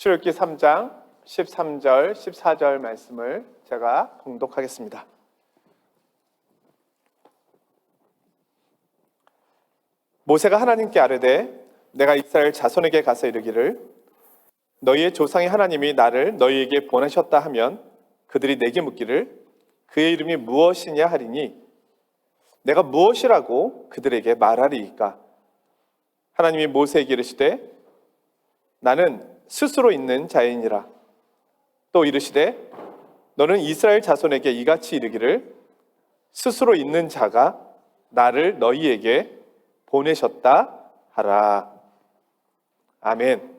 출애굽기 3장 13절, 14절 말씀을 제가 봉독하겠습니다. 모세가 하나님께 아뢰되 내가 이스라엘 자손에게 가서 이르기를 너희의 조상의 하나님이 나를 너희에게 보내셨다 하면 그들이 내게 묻기를 그의 이름이 무엇이냐 하리니 내가 무엇이라고 그들에게 말하리이까? 하나님이 모세에게 이르시되 나는 스스로 있는 자이니라. 또 이르시되 너는 이스라엘 자손에게 이같이 이르기를 스스로 있는 자가 나를 너희에게 보내셨다 하라. 아멘.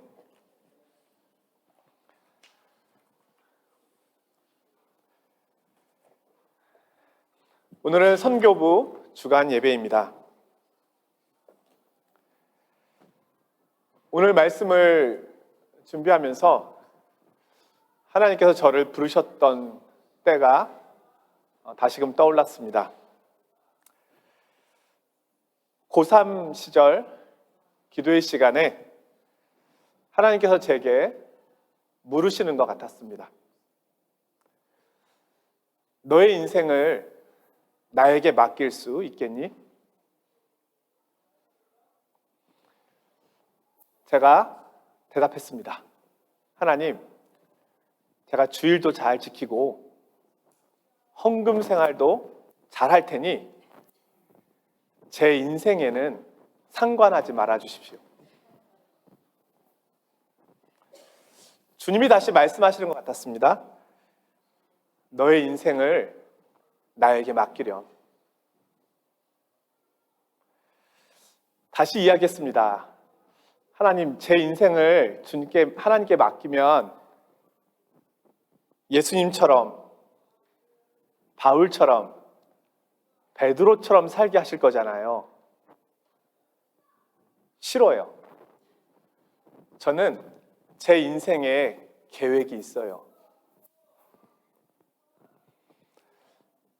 오늘은 선교부 주간 예배입니다. 오늘 말씀을 준비하면서 하나님께서 저를 부르셨던 때가 다시금 떠올랐습니다. 고3 시절 기도의 시간에 하나님께서 제게 물으시는 것 같았습니다. 너의 인생을 나에게 맡길 수 있겠니? 제가 대답했습니다. 하나님, 제가 주일도 잘 지키고 헌금 생활도 잘 할 테니 제 인생에는 상관하지 말아 주십시오. 주님이 다시 말씀하시는 것 같았습니다. 너의 인생을 나에게 맡기렴. 다시 이야기했습니다. 하나님, 제 인생을 주님께 하나님께 맡기면 예수님처럼, 바울처럼, 베드로처럼 살게 하실 거잖아요. 싫어요. 저는 제 인생에 계획이 있어요.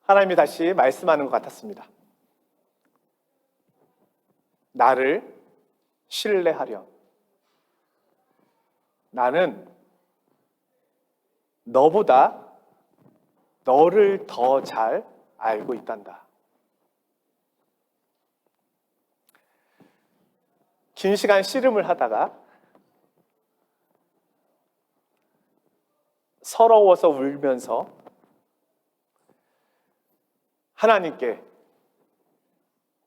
하나님이 다시 말씀하는 것 같았습니다. 나를 신뢰하렴. 나는 너보다 너를 더 잘 알고 있단다. 긴 시간 씨름을 하다가 서러워서 울면서 하나님께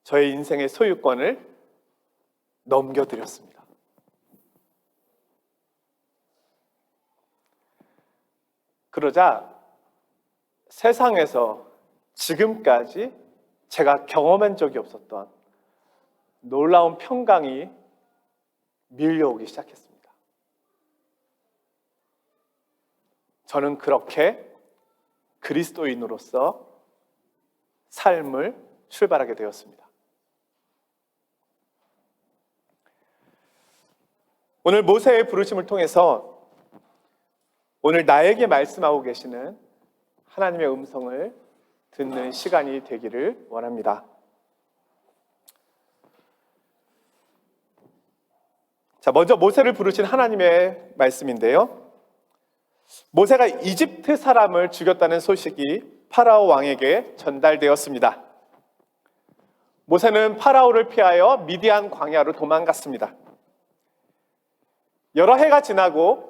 저의 인생의 소유권을 넘겨드렸습니다. 그러자 세상에서 지금까지 제가 경험한 적이 없었던 놀라운 평강이 밀려오기 시작했습니다. 저는 그렇게 그리스도인으로서 삶을 출발하게 되었습니다. 오늘 모세의 부르심을 통해서 오늘 나에게 말씀하고 계시는 하나님의 음성을 듣는 시간이 되기를 원합니다. 자, 먼저 모세를 부르신 하나님의 말씀인데요. 모세가 이집트 사람을 죽였다는 소식이 파라오 왕에게 전달되었습니다. 모세는 파라오를 피하여 미디안 광야로 도망갔습니다. 여러 해가 지나고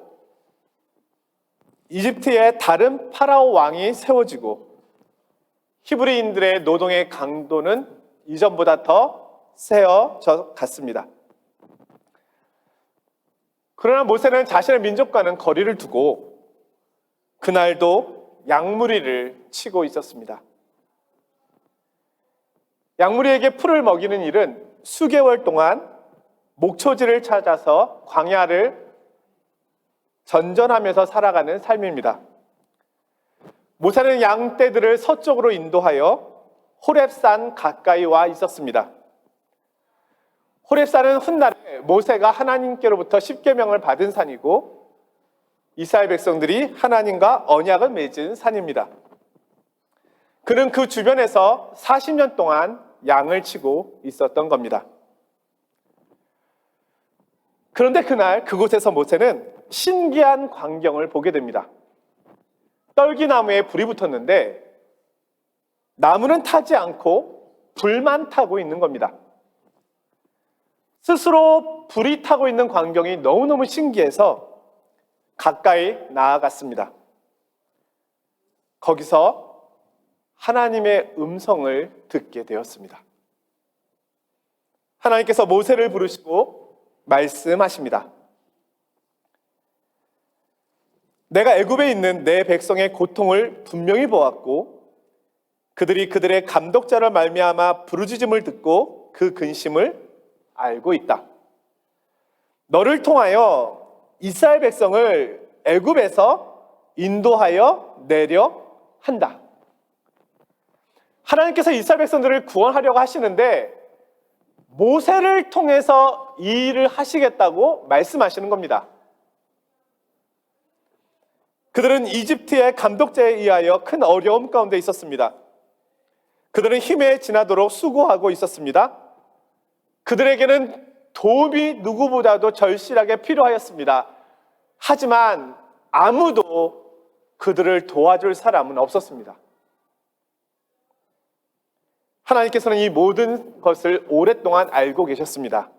이집트에 다른 파라오 왕이 세워지고 히브리인들의 노동의 강도는 이전보다 더 세어져 갔습니다. 그러나 모세는 자신의 민족과는 거리를 두고 그날도 양무리를 치고 있었습니다. 양무리에게 풀을 먹이는 일은 수개월 동안 목초지를 찾아서 광야를 전전하면서 살아가는 삶입니다. 모세는 양떼들을 서쪽으로 인도하여 호렙산 가까이 와 있었습니다. 호렙산은 훗날에 모세가 하나님께로부터 십계명을 받은 산이고 이스라엘 백성들이 하나님과 언약을 맺은 산입니다. 그는 그 주변에서 40년 동안 양을 치고 있었던 겁니다. 그런데 그날 그곳에서 모세는 신기한 광경을 보게 됩니다. 떨기나무에 불이 붙었는데 나무는 타지 않고 불만 타고 있는 겁니다. 스스로 불이 타고 있는 광경이 너무너무 신기해서 가까이 나아갔습니다. 거기서 하나님의 음성을 듣게 되었습니다. 하나님께서 모세를 부르시고 말씀하십니다. 내가 애굽에 있는 내 백성의 고통을 분명히 보았고 그들이 그들의 감독자를 말미암아 부르짖음을 듣고 그 근심을 알고 있다. 너를 통하여 이스라엘 백성을 애굽에서 인도하여 내려 한다. 하나님께서 이스라엘 백성들을 구원하려고 하시는데 모세를 통해서 이 일을 하시겠다고 말씀하시는 겁니다. 그들은 이집트의 감독자에 의하여 큰 어려움 가운데 있었습니다. 그들은 힘에 지나도록 수고하고 있었습니다. 그들에게는 도움이 누구보다도 절실하게 필요하였습니다. 하지만 아무도 그들을 도와줄 사람은 없었습니다. 하나님께서는 이 모든 것을 오랫동안 알고 계셨습니다.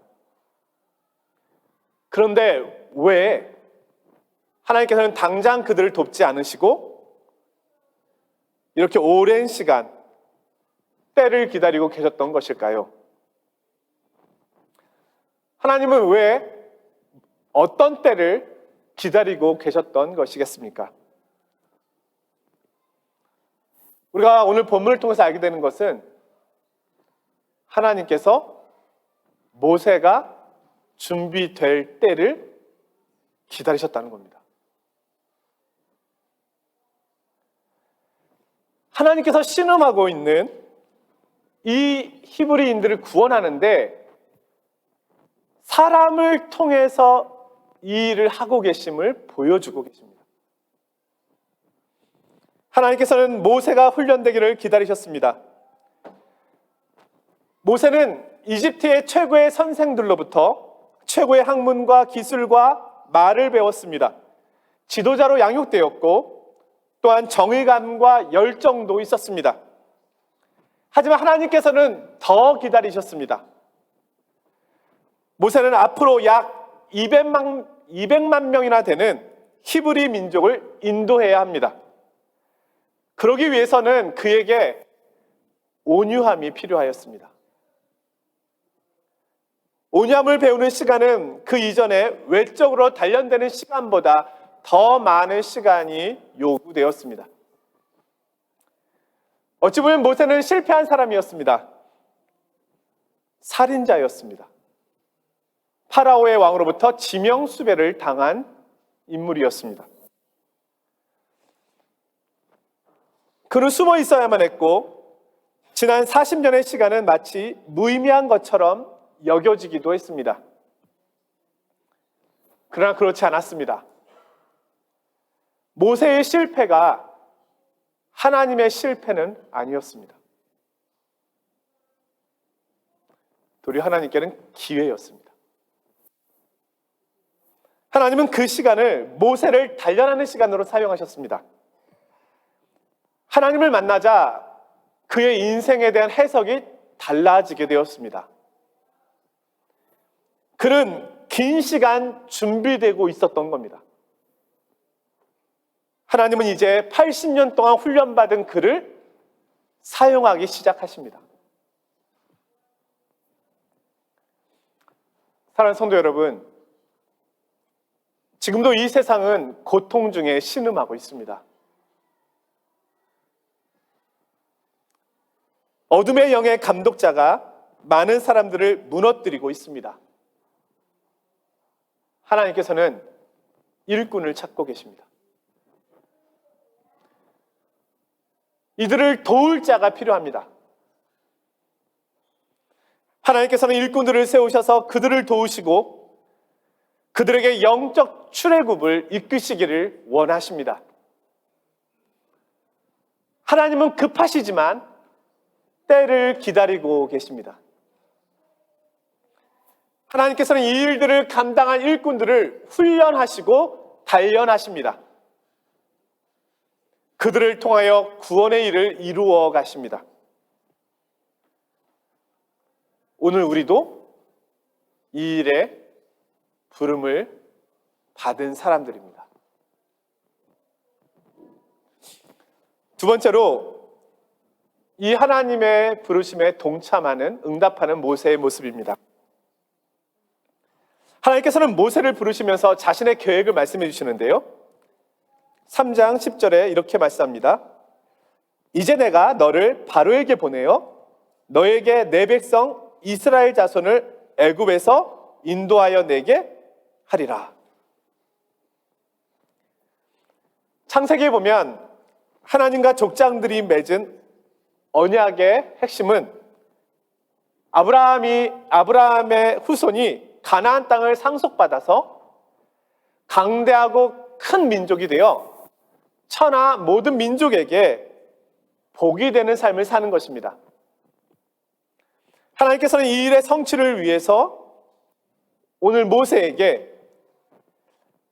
그런데 왜 하나님께서는 당장 그들을 돕지 않으시고 이렇게 오랜 시간 때를 기다리고 계셨던 것일까요? 하나님은 왜 어떤 때를 기다리고 계셨던 것이겠습니까? 우리가 오늘 본문을 통해서 알게 되는 것은 하나님께서 모세가 준비될 때를 기다리셨다는 겁니다. 하나님께서 신음하고 있는 이 히브리인들을 구원하는데 사람을 통해서 이 일을 하고 계심을 보여주고 계십니다. 하나님께서는 모세가 훈련되기를 기다리셨습니다. 모세는 이집트의 최고의 선생들로부터 최고의 학문과 기술과 말을 배웠습니다. 지도자로 양육되었고 또한 정의감과 열정도 있었습니다. 하지만 하나님께서는 더 기다리셨습니다. 모세는 앞으로 약 200만 명이나 되는 히브리 민족을 인도해야 합니다. 그러기 위해서는 그에게 온유함이 필요하였습니다. 온유함을 배우는 시간은 그 이전에 외적으로 단련되는 시간보다 더 많은 시간이 요구되었습니다. 어찌 보면 모세는 실패한 사람이었습니다. 살인자였습니다. 파라오의 왕으로부터 지명수배를 당한 인물이었습니다. 그는 숨어 있어야만 했고 지난 40년의 시간은 마치 무의미한 것처럼 여겨지기도 했습니다. 그러나 그렇지 않았습니다. 모세의 실패가 하나님의 실패는 아니었습니다. 도리어 하나님께는 기회였습니다. 하나님은 그 시간을 모세를 단련하는 시간으로 사용하셨습니다. 하나님을 만나자 그의 인생에 대한 해석이 달라지게 되었습니다. 그는 긴 시간 준비되고 있었던 겁니다. 하나님은 이제 80년 동안 훈련받은 그를 사용하기 시작하십니다. 사랑하는 성도 여러분, 지금도 이 세상은 고통 중에 신음하고 있습니다. 어둠의 영의 감독자가 많은 사람들을 무너뜨리고 있습니다. 하나님께서는 일꾼을 찾고 계십니다. 이들을 도울 자가 필요합니다. 하나님께서는 일꾼들을 세우셔서 그들을 도우시고 그들에게 영적 출애굽을 이끄시기를 원하십니다. 하나님은 급하시지만 때를 기다리고 계십니다. 하나님께서는 이 일들을 감당한 일꾼들을 훈련하시고 단련하십니다. 그들을 통하여 구원의 일을 이루어 가십니다. 오늘 우리도 이 일에 부름을 받은 사람들입니다. 두 번째로 이 하나님의 부르심에 동참하는, 응답하는 모세의 모습입니다. 하나님께서는 모세를 부르시면서 자신의 계획을 말씀해 주시는데요. 3장 10절에 이렇게 말씀합니다. 이제 내가 너를 바로에게 보내어 너에게 내 백성 이스라엘 자손을 애굽에서 인도하여 내게 하리라. 창세기에 보면 하나님과 족장들이 맺은 언약의 핵심은 아브라함의 후손이 가나안 땅을 상속받아서 강대하고 큰 민족이 되어 천하 모든 민족에게 복이 되는 삶을 사는 것입니다. 하나님께서는 이 일의 성취를 위해서 오늘 모세에게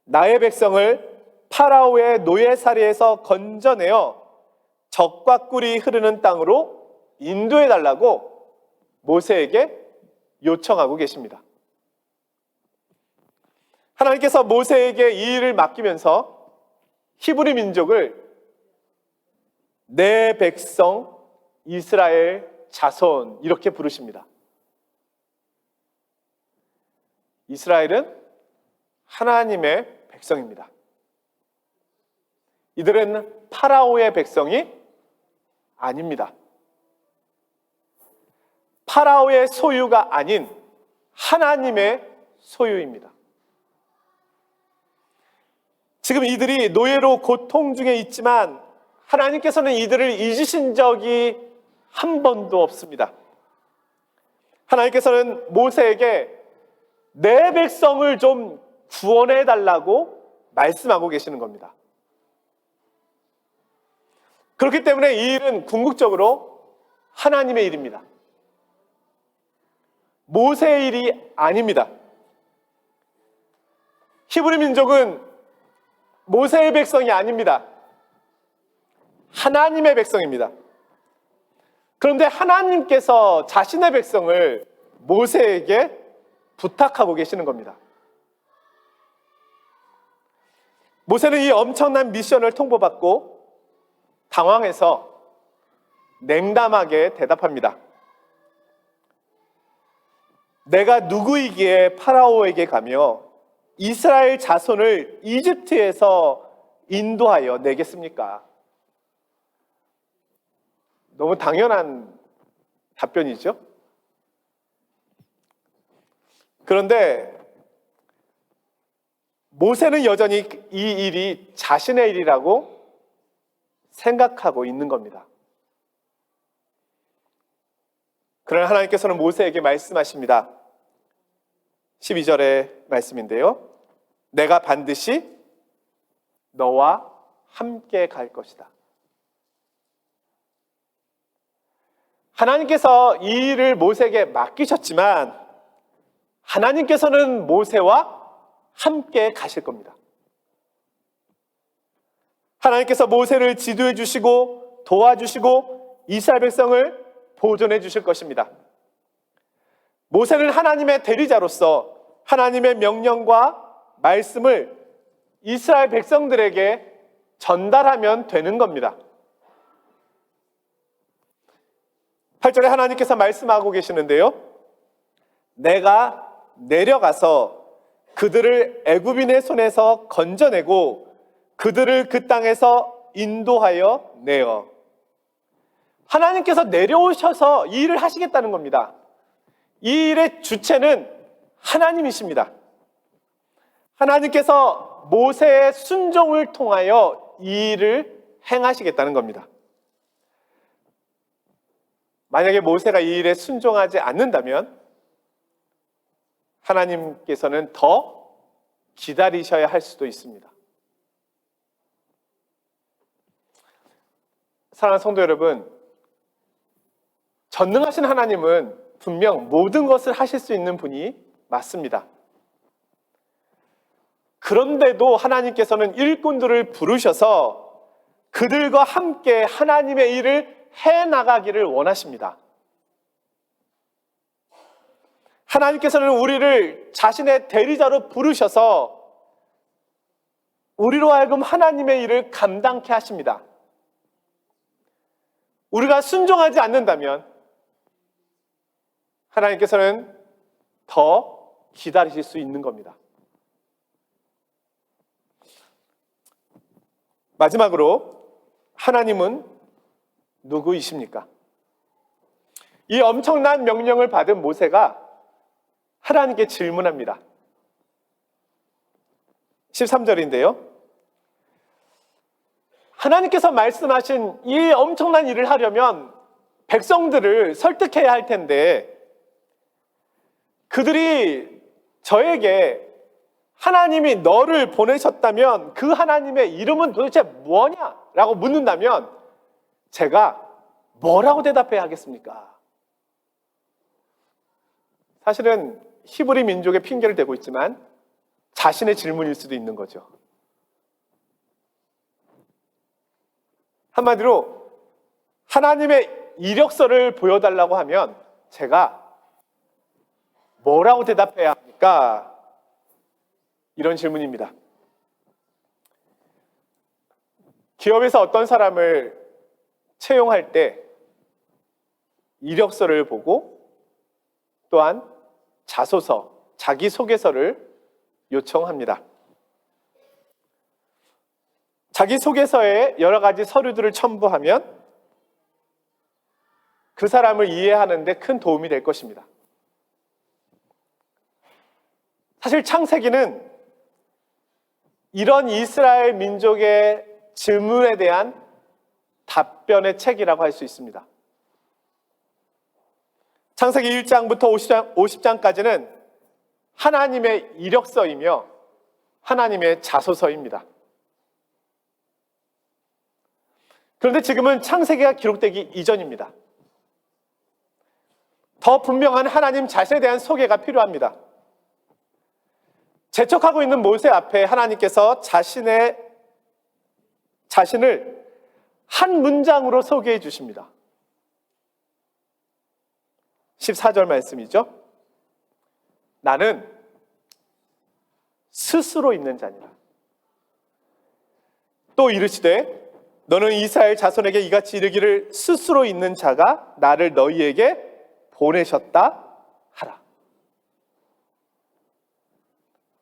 나의 백성을 파라오의 노예살이에서 건져내어 젖과 꿀이 흐르는 땅으로 인도해달라고 모세에게 요청하고 계십니다. 하나님께서 모세에게 이 일을 맡기면서 히브리 민족을 내 백성 이스라엘 자손 이렇게 부르십니다. 이스라엘은 하나님의 백성입니다. 이들은 파라오의 백성이 아닙니다. 파라오의 소유가 아닌 하나님의 소유입니다. 지금 이들이 노예로 고통 중에 있지만 하나님께서는 이들을 잊으신 적이 한 번도 없습니다. 하나님께서는 모세에게 내 백성을 좀 구원해 달라고 말씀하고 계시는 겁니다. 그렇기 때문에 이 일은 궁극적으로 하나님의 일입니다. 모세의 일이 아닙니다. 히브리 민족은 모세의 백성이 아닙니다. 하나님의 백성입니다. 그런데 하나님께서 자신의 백성을 모세에게 부탁하고 계시는 겁니다. 모세는 이 엄청난 미션을 통보받고 당황해서 냉담하게 대답합니다. 내가 누구이기에 파라오에게 가며 이스라엘 자손을 이집트에서 인도하여 내겠습니까? 너무 당연한 답변이죠. 그런데 모세는 여전히 이 일이 자신의 일이라고 생각하고 있는 겁니다. 그러나 하나님께서는 모세에게 말씀하십니다. 12절의 말씀인데요. 내가 반드시 너와 함께 갈 것이다. 하나님께서 이 일을 모세에게 맡기셨지만 하나님께서는 모세와 함께 가실 겁니다. 하나님께서 모세를 지도해 주시고 도와주시고 이스라엘 백성을 보존해 주실 것입니다. 모세는 하나님의 대리자로서 하나님의 명령과 말씀을 이스라엘 백성들에게 전달하면 되는 겁니다. 8절에 하나님께서 말씀하고 계시는데요. 내가 내려가서 그들을 애굽인의 손에서 건져내고 그들을 그 땅에서 인도하여 내어. 하나님께서 내려오셔서 이 일을 하시겠다는 겁니다. 이 일의 주체는 하나님이십니다. 하나님께서 모세의 순종을 통하여 이 일을 행하시겠다는 겁니다. 만약에 모세가 이 일에 순종하지 않는다면 하나님께서는 더 기다리셔야 할 수도 있습니다. 사랑하는 성도 여러분, 전능하신 하나님은 분명 모든 것을 하실 수 있는 분이 맞습니다. 그런데도 하나님께서는 일꾼들을 부르셔서 그들과 함께 하나님의 일을 해나가기를 원하십니다. 하나님께서는 우리를 자신의 대리자로 부르셔서 우리로 하여금 하나님의 일을 감당케 하십니다. 우리가 순종하지 않는다면 하나님께서는 더 기다리실 수 있는 겁니다. 마지막으로 하나님은 누구이십니까? 이 엄청난 명령을 받은 모세가 하나님께 질문합니다. 13절인데요. 하나님께서 말씀하신 이 엄청난 일을 하려면 백성들을 설득해야 할 텐데 그들이 저에게 하나님이 너를 보내셨다면 그 하나님의 이름은 도대체 뭐냐? 라고 묻는다면 제가 뭐라고 대답해야 하겠습니까? 사실은 히브리 민족의 핑계를 대고 있지만 자신의 질문일 수도 있는 거죠. 한마디로 하나님의 이력서를 보여달라고 하면 제가 뭐라고 대답해야 합니까? 이런 질문입니다. 기업에서 어떤 사람을 채용할 때 이력서를 보고 또한 자소서, 자기소개서를 요청합니다. 자기소개서에 여러 가지 서류들을 첨부하면 그 사람을 이해하는 데 큰 도움이 될 것입니다. 사실 창세기는 이런 이스라엘 민족의 질문에 대한 답변의 책이라고 할 수 있습니다. 창세기 1장부터 50장까지는 하나님의 이력서이며 하나님의 자소서입니다. 그런데 지금은 창세기가 기록되기 이전입니다. 더 분명한 하나님 자신에 대한 소개가 필요합니다. 재촉하고 있는 모세 앞에 하나님께서 자신을 한 문장으로 소개해 주십니다. 14절 말씀이죠. 나는 스스로 있는 자니라. 또 이르시되 너는 이스라엘 자손에게 이같이 이르기를 스스로 있는 자가 나를 너희에게 보내셨다 하라.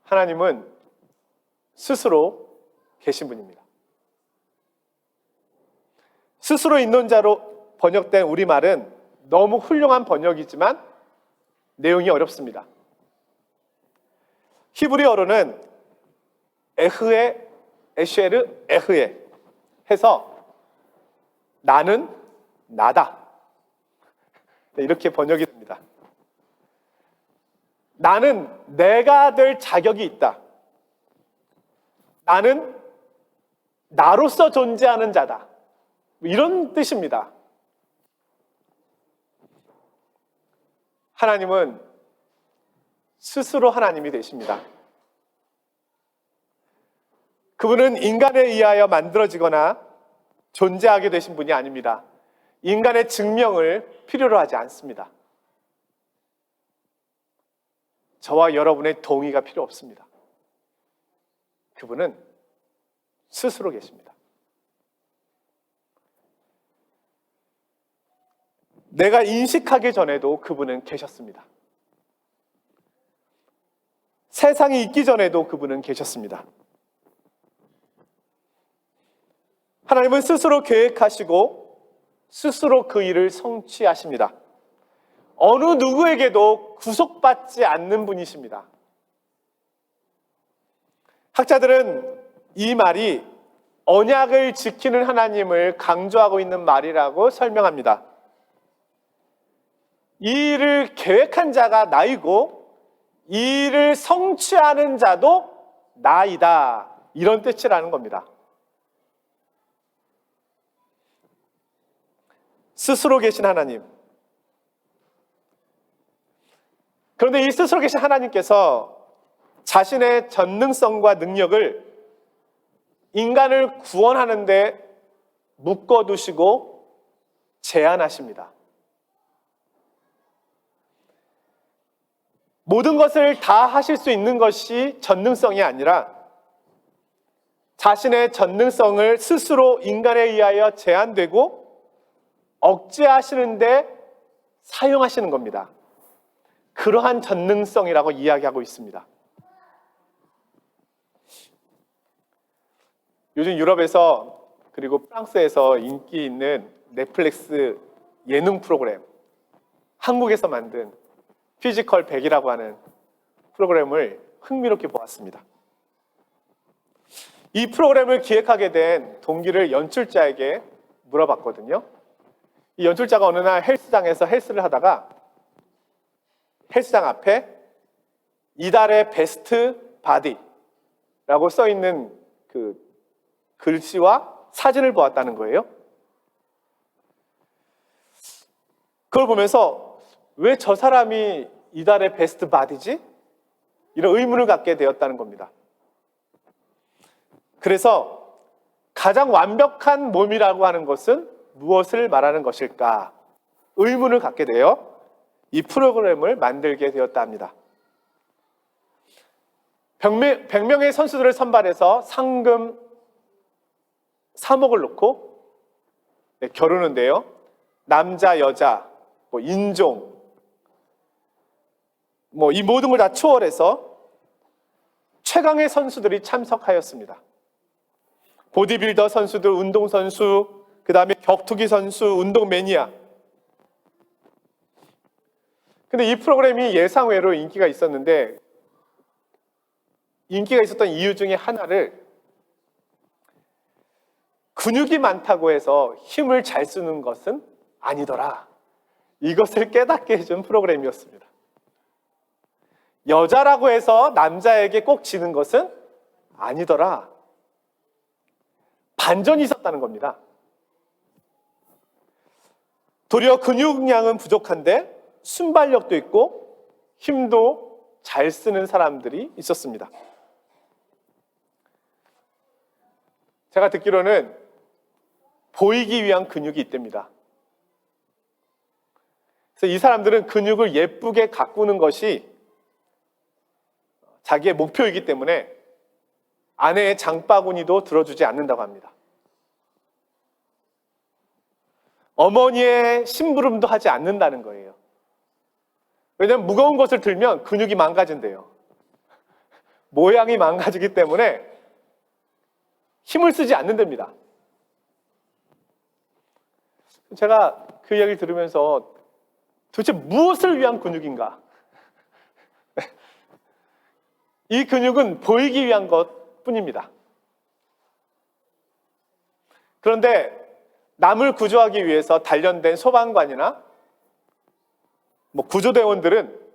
하나님은 스스로 계신 분입니다. 스스로 있는 자로 번역된 우리말은 너무 훌륭한 번역이지만 내용이 어렵습니다. 히브리어로는 에흐에, 에쉐르, 에흐에 해서 나는 나다. 이렇게 번역이 됩니다. 나는 내가 될 자격이 있다. 나는 나로서 존재하는 자다. 이런 뜻입니다. 하나님은 스스로 하나님이 되십니다. 그분은 인간에 의하여 만들어지거나 존재하게 되신 분이 아닙니다. 인간의 증명을 필요로 하지 않습니다. 저와 여러분의 동의가 필요 없습니다. 그분은 스스로 계십니다. 내가 인식하기 전에도 그분은 계셨습니다. 세상이 있기 전에도 그분은 계셨습니다. 하나님은 스스로 계획하시고 스스로 그 일을 성취하십니다. 어느 누구에게도 구속받지 않는 분이십니다. 학자들은 이 말이 언약을 지키는 하나님을 강조하고 있는 말이라고 설명합니다. 이 일을 계획한 자가 나이고 이 일을 성취하는 자도 나이다. 이런 뜻이라는 겁니다. 스스로 계신 하나님. 그런데 이 스스로 계신 하나님께서 자신의 전능성과 능력을 인간을 구원하는 데 묶어두시고 제한하십니다. 모든 것을 다 하실 수 있는 것이 전능성이 아니라 자신의 전능성을 스스로 인간에 의하여 제한되고 억제하시는데 사용하시는 겁니다. 그러한 전능성이라고 이야기하고 있습니다. 요즘 유럽에서 그리고 프랑스에서 인기 있는 넷플릭스 예능 프로그램, 한국에서 만든 피지컬 100이라고 하는 프로그램을 흥미롭게 보았습니다. 이 프로그램을 기획하게 된 동기를 연출자에게 물어봤거든요. 이 연출자가 어느 날 헬스장에서 헬스를 하다가 헬스장 앞에 이달의 베스트 바디라고 써있는 그 글씨와 사진을 보았다는 거예요. 그걸 보면서 왜 저 사람이 이달의 베스트 바디지? 이런 의문을 갖게 되었다는 겁니다. 그래서 가장 완벽한 몸이라고 하는 것은 무엇을 말하는 것일까? 의문을 갖게 되어 이 프로그램을 만들게 되었다 합니다. 100명의 선수들을 선발해서 상금 3억을 놓고 겨루는데요. 남자, 여자, 인종, 이 모든 걸 다 초월해서 최강의 선수들이 참석하였습니다. 보디빌더 선수들, 운동선수, 그 다음에 격투기 선수, 운동 매니아. 근데 이 프로그램이 예상외로 인기가 있었는데, 인기가 있었던 이유 중에 하나를 근육이 많다고 해서 힘을 잘 쓰는 것은 아니더라. 이것을 깨닫게 해준 프로그램이었습니다. 여자라고 해서 남자에게 꼭 지는 것은 아니더라. 반전이 있었다는 겁니다. 도리어 근육량은 부족한데 순발력도 있고 힘도 잘 쓰는 사람들이 있었습니다. 제가 듣기로는 보이기 위한 근육이 있답니다. 그래서 이 사람들은 근육을 예쁘게 가꾸는 것이 자기의 목표이기 때문에 아내의 장바구니도 들어주지 않는다고 합니다. 어머니의 심부름도 하지 않는다는 거예요. 왜냐하면 무거운 것을 들면 근육이 망가진대요. 모양이 망가지기 때문에 힘을 쓰지 않는답니다. 제가 그 이야기를 들으면서 도대체 무엇을 위한 근육인가? 이 근육은 보이기 위한 것 뿐입니다. 그런데 남을 구조하기 위해서 단련된 소방관이나 구조대원들은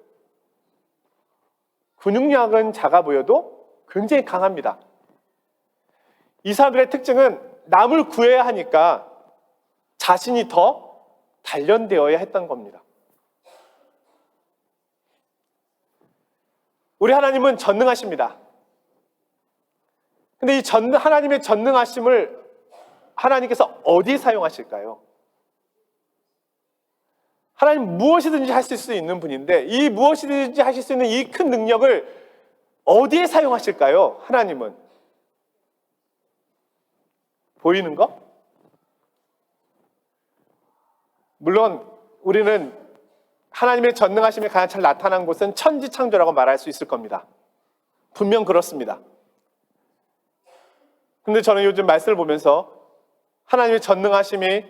근육량은 작아 보여도 굉장히 강합니다. 이 사람들의 특징은 남을 구해야 하니까 자신이 더 단련되어야 했던 겁니다. 우리 하나님은 전능하십니다. 근데 이 하나님의 전능하심을 하나님께서 어디 사용하실까요? 하나님 무엇이든지 하실 수 있는 분인데 이 무엇이든지 하실 수 있는 이 큰 능력을 어디에 사용하실까요? 하나님은 보이는 거? 물론 우리는 하나님의 전능하심이 가장 잘 나타난 곳은 천지창조라고 말할 수 있을 겁니다. 분명 그렇습니다. 근데 저는 요즘 말씀을 보면서 하나님의 전능하심이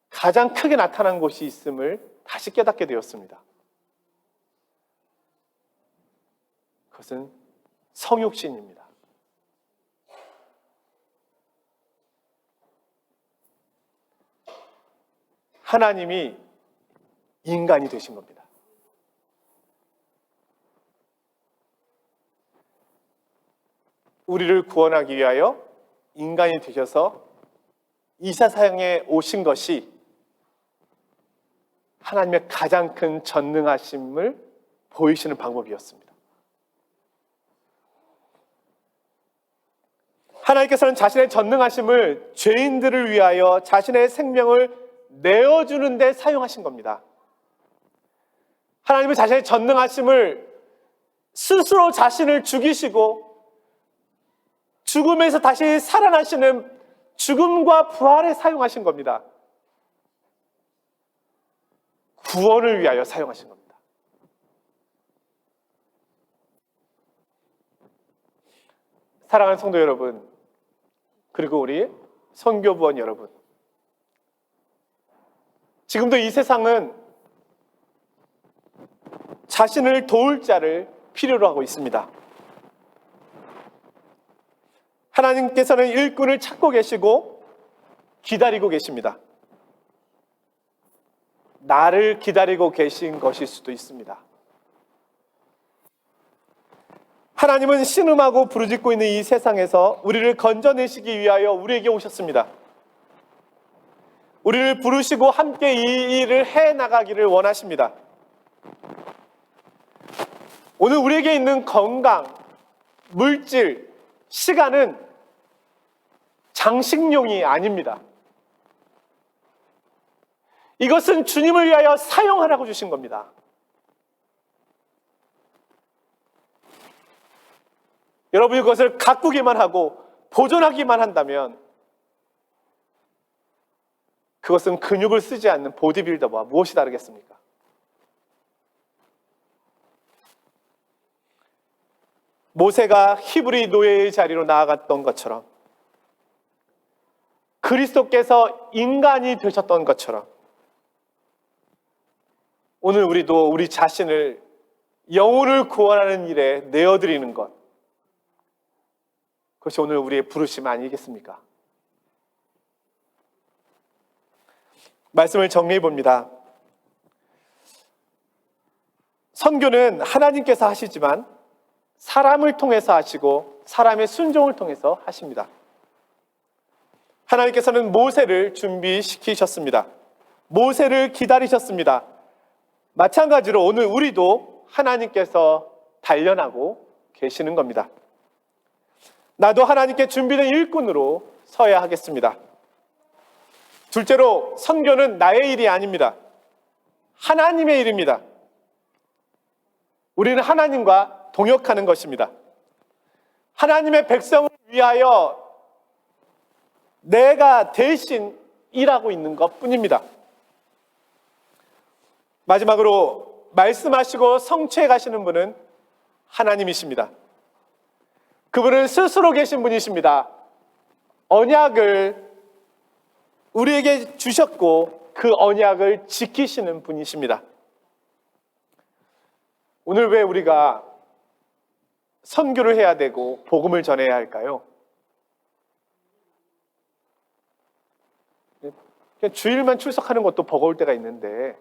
가장 크게 나타난 곳이 있음을 다시 깨닫게 되었습니다. 그것은 성육신입니다. 하나님이 인간이 되신 겁니다. 우리를 구원하기 위하여 인간이 되셔서 이 세상에 오신 것이 하나님의 가장 큰 전능하심을 보이시는 방법이었습니다. 하나님께서는 자신의 전능하심을 죄인들을 위하여 자신의 생명을 내어주는 데 사용하신 겁니다. 하나님은 자신의 전능하심을 스스로 자신을 죽이시고 죽음에서 다시 살아나시는 죽음과 부활에 사용하신 겁니다. 구원을 위하여 사용하신 겁니다. 사랑하는 성도 여러분, 그리고 우리 선교부원 여러분, 지금도 이 세상은 자신을 도울 자를 필요로 하고 있습니다. 하나님께서는 일꾼을 찾고 계시고 기다리고 계십니다. 나를 기다리고 계신 것일 수도 있습니다. 하나님은 신음하고 부르짖고 있는 이 세상에서 우리를 건져내시기 위하여 우리에게 오셨습니다. 우리를 부르시고 함께 이 일을 해나가기를 원하십니다. 오늘 우리에게 있는 건강, 물질, 시간은 장식용이 아닙니다. 이것은 주님을 위하여 사용하라고 주신 겁니다. 여러분이 그것을 가꾸기만 하고 보존하기만 한다면 그것은 근육을 쓰지 않는 보디빌더와 무엇이 다르겠습니까? 모세가 히브리 노예의 자리로 나아갔던 것처럼, 그리스도께서 인간이 되셨던 것처럼, 오늘 우리도 우리 자신을 영혼을 구원하는 일에 내어드리는 것, 그것이 오늘 우리의 부르심 아니겠습니까? 말씀을 정리해 봅니다. 선교는 하나님께서 하시지만 사람을 통해서 하시고 사람의 순종을 통해서 하십니다. 하나님께서는 모세를 준비시키셨습니다. 모세를 기다리셨습니다. 마찬가지로 오늘 우리도 하나님께서 단련하고 계시는 겁니다. 나도 하나님께 준비된 일꾼으로 서야 하겠습니다. 둘째로, 선교는 나의 일이 아닙니다. 하나님의 일입니다. 우리는 하나님과 동역하는 것입니다. 하나님의 백성을 위하여 내가 대신 일하고 있는 것뿐입니다. 마지막으로, 말씀하시고 성취해 가시는 분은 하나님이십니다. 그분은 스스로 계신 분이십니다. 언약을 우리에게 주셨고 그 언약을 지키시는 분이십니다. 오늘 왜 우리가 선교를 해야 되고 복음을 전해야 할까요? 그냥 주일만 출석하는 것도 버거울 때가 있는데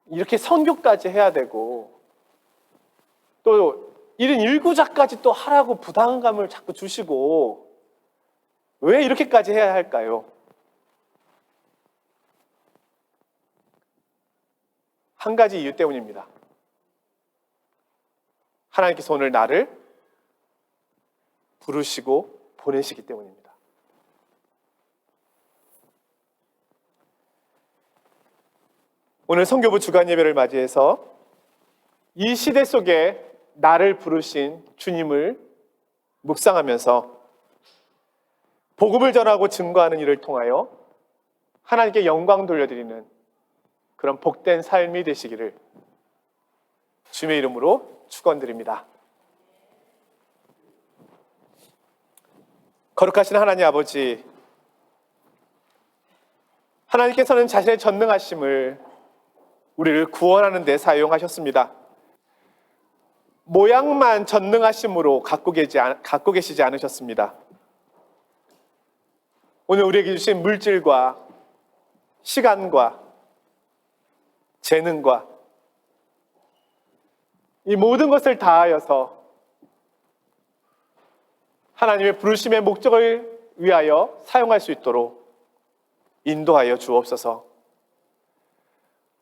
이렇게 선교까지 해야 되고 또 1인 1구자까지 또 하라고 부담감을 자꾸 주시고 왜 이렇게까지 해야 할까요? 한 가지 이유 때문입니다. 하나님께서 오늘 나를 부르시고 보내시기 때문입니다. 오늘 선교부 주간 예배를 맞이해서 이 시대 속에 나를 부르신 주님을 묵상하면서 복음을 전하고 증거하는 일을 통하여 하나님께 영광 돌려드리는 그런 복된 삶이 되시기를 주님의 이름으로 축원드립니다. 거룩하신 하나님 아버지, 하나님께서는 자신의 전능하심을 우리를 구원하는 데 사용하셨습니다. 모양만 전능하심으로 갖고 계시지 않으셨습니다. 오늘 우리에게 주신 물질과 시간과 재능과 이 모든 것을 다하여서 하나님의 부르심의 목적을 위하여 사용할 수 있도록 인도하여 주옵소서.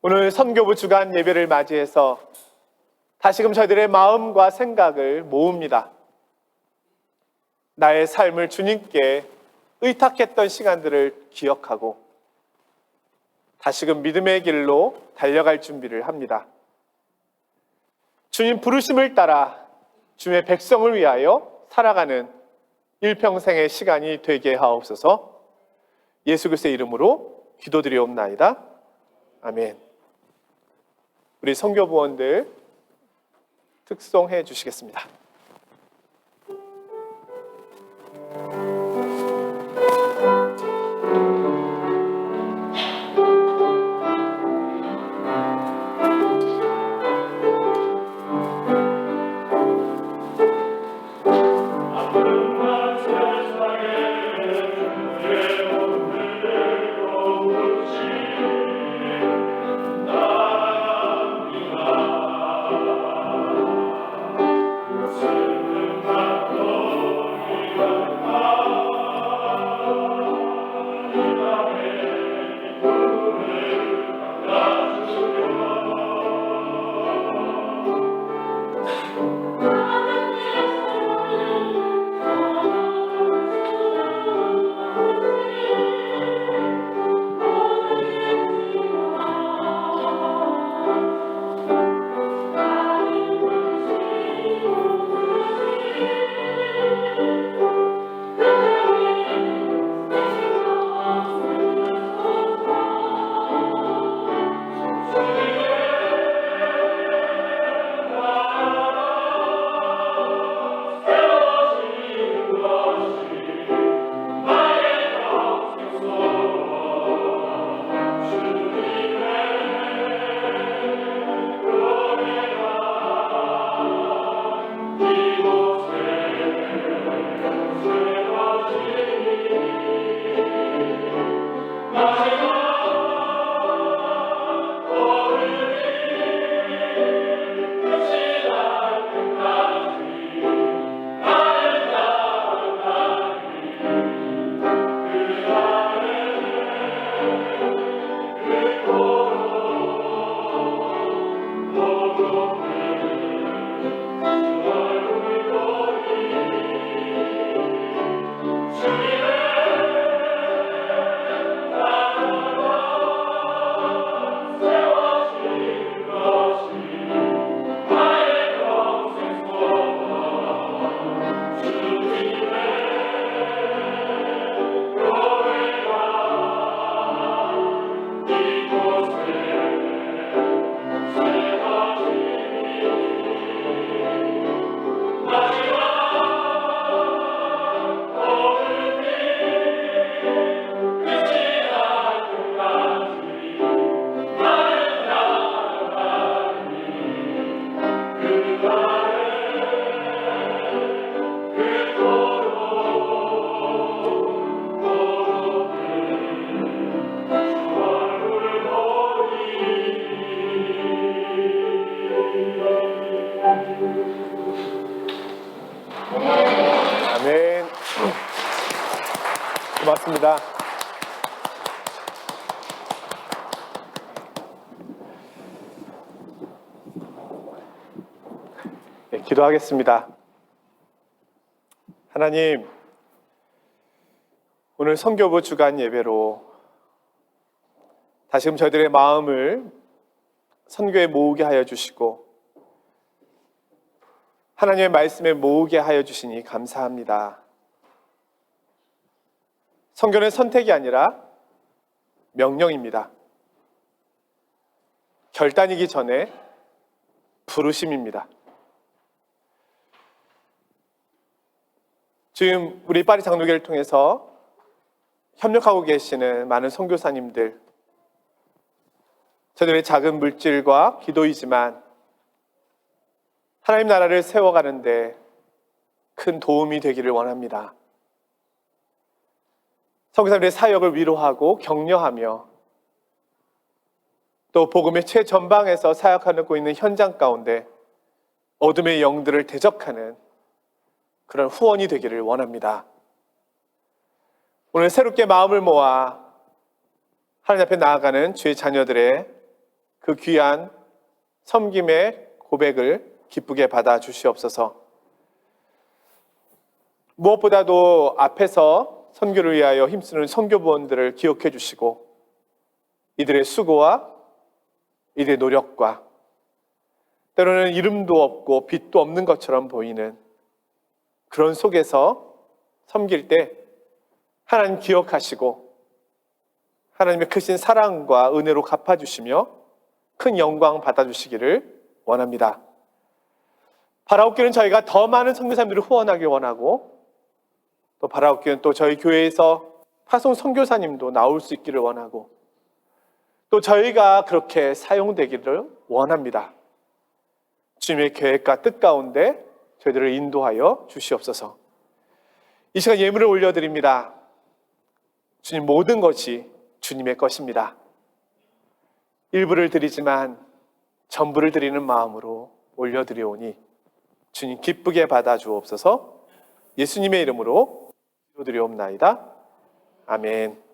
오늘 선교부 주간 예배를 맞이해서 다시금 저희들의 마음과 생각을 모읍니다. 나의 삶을 주님께 의탁했던 시간들을 기억하고 다시금 믿음의 길로 달려갈 준비를 합니다. 주님 부르심을 따라 주님의 백성을 위하여 살아가는 일평생의 시간이 되게 하옵소서. 예수 그리스도의 이름으로 기도드리옵나이다. 아멘. 우리 선교부원들 특송해 주시겠습니다. 아멘. 고맙습니다. 네, 기도하겠습니다. 하나님, 오늘 선교부 주간 예배로 다시금 저희들의 마음을 선교에 모으게 하여 주시고 하나님의 말씀에 모으게 하여 주시니 감사합니다. 선교는 선택이 아니라 명령입니다. 결단이기 전에 부르심입니다. 지금 우리 파리 장로교를 통해서 협력하고 계시는 많은 선교사님들, 저들의 작은 물질과 기도이지만 하나님 나라를 세워가는데 큰 도움이 되기를 원합니다. 선교사님들의 사역을 위로하고 격려하며 또 복음의 최전방에서 사역하고 있는 현장 가운데 어둠의 영들을 대적하는 그런 후원이 되기를 원합니다. 오늘 새롭게 마음을 모아 하나님 앞에 나아가는 주의 자녀들의 그 귀한 섬김의 고백을 기쁘게 받아 주시옵소서. 무엇보다도 앞에서 선교를 위하여 힘쓰는 선교부원들을 기억해 주시고 이들의 수고와 이들의 노력과 때로는 이름도 없고 빛도 없는 것처럼 보이는 그런 속에서 섬길 때 하나님 기억하시고 하나님의 크신 사랑과 은혜로 갚아주시며 큰 영광 받아주시기를 원합니다. 바라옵기는 저희가 더 많은 선교사님들을 후원하길 원하고 또 바라옵기는 또 저희 교회에서 파송 선교사님도 나올 수 있기를 원하고 또 저희가 그렇게 사용되기를 원합니다. 주님의 계획과 뜻 가운데 저희들을 인도하여 주시옵소서. 이 시간 예물을 올려드립니다. 주님 모든 것이 주님의 것입니다. 일부를 드리지만 전부를 드리는 마음으로 올려드리오니 주님 기쁘게 받아주옵소서. 예수님의 이름으로 기도드리옵나이다. 아멘.